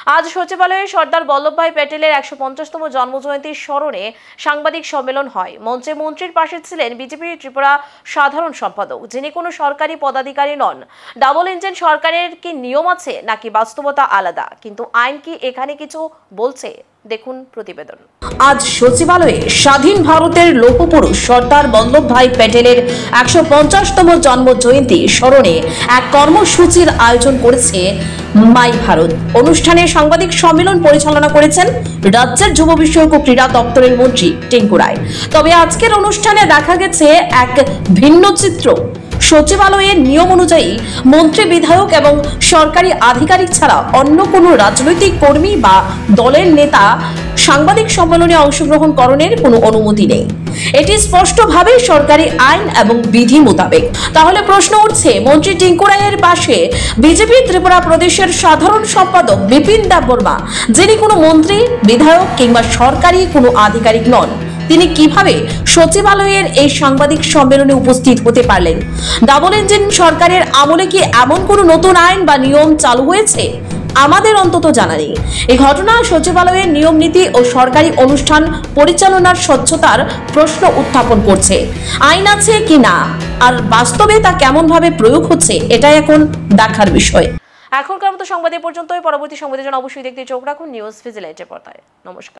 আজ সচিবালয়ে সর্দার বল্লভভাই প্যাটেলের ১৫০তম জন্মজয়ন্তীর স্মরণে সাংবাদিক সম্মেলন হয়। মঞ্চে মন্ত্রীর পাশে ছিলেন বিজেপি ত্রিপুরা সাধারণ সম্পাদক, যিনি কোনো সরকারি পদাধিকারী নন। ডাবল ইঞ্জিন সরকারের কি নিয়ম আছে নাকি বাস্তবতা আলাদা? কিন্তু আইন কি এখানে কিছু বলছে? দেখুন প্রতিবেদন। আজ সচিবালয়ে স্বাধীন ভারতের লৌহপুরুষ সর্দার বল্লভভাই প্যাটেলের ১৫০তম জন্মজয়ন্তী স্মরণে এক কর্মসূচির আয়োজন করেছে মাই ভারত। অনুষ্ঠানে সাংবাদিক সম্মেলন পরিচালনা করেছেন রাজ্যের যুব বিষয়ক ও ক্রীড়া দপ্তরের মন্ত্রী টিঙ্কু রায়। তবে আজকের অনুষ্ঠানে দেখা গেছে এক ভিন্ন চিত্র। সচিবালয়ের নিয়ম অনুযায়ী মন্ত্রী, বিধায়ক এবং সরকারি আধিকারিক ছাড়া অন্য কোনো রাজনৈতিক কর্মী বা দলের নেতা সাংবাদিক সম্মেলনে অংশগ্রহণ করার কোনো অনুমতি নেই। এটি স্পষ্টভাবে সরকারি আইন এবং বিধি মোতাবেক। তাহলে প্রশ্ন উঠছে, মন্ত্রী টিঙ্কু রায়ের পাশে বিজেপি ত্রিপুরা প্রদেশের সাধারণ সম্পাদক বিপিন দেববর্মা, যিনি কোনো মন্ত্রী, বিধায়ক কিংবা সরকারি কোনো আধিকারিক নন, তিনি কিভাবে সচিবালয়ের এই সাংবাদিক সম্মেলনে উপস্থিত হতে পারলেন? ডাবল ইঞ্জিন সরকারের আমলে কি এমন কোনো নতুন আইন বা নিয়ম চালু হয়েছে? আমাদের অন্তত জানা নেই। এই ঘটনা সচিবালয়ের নিয়ম নীতি ও সরকারি অনুষ্ঠান পরিচালনার স্বচ্ছতার প্রশ্ন উত্থাপন করছে। আইন আছে কি না, আর বাস্তবে তা কেমন ভাবে প্রয়োগ হচ্ছে, এটাই এখন দেখার বিষয়। এখনকার মতো সংবাদ এ পর্যন্তই। পরবর্তী সংবাদের জন্য অবশ্যই দেখতে চোখ রাখুন নিউজ ভিজিলেন্টের পর্দায়। নমস্কার।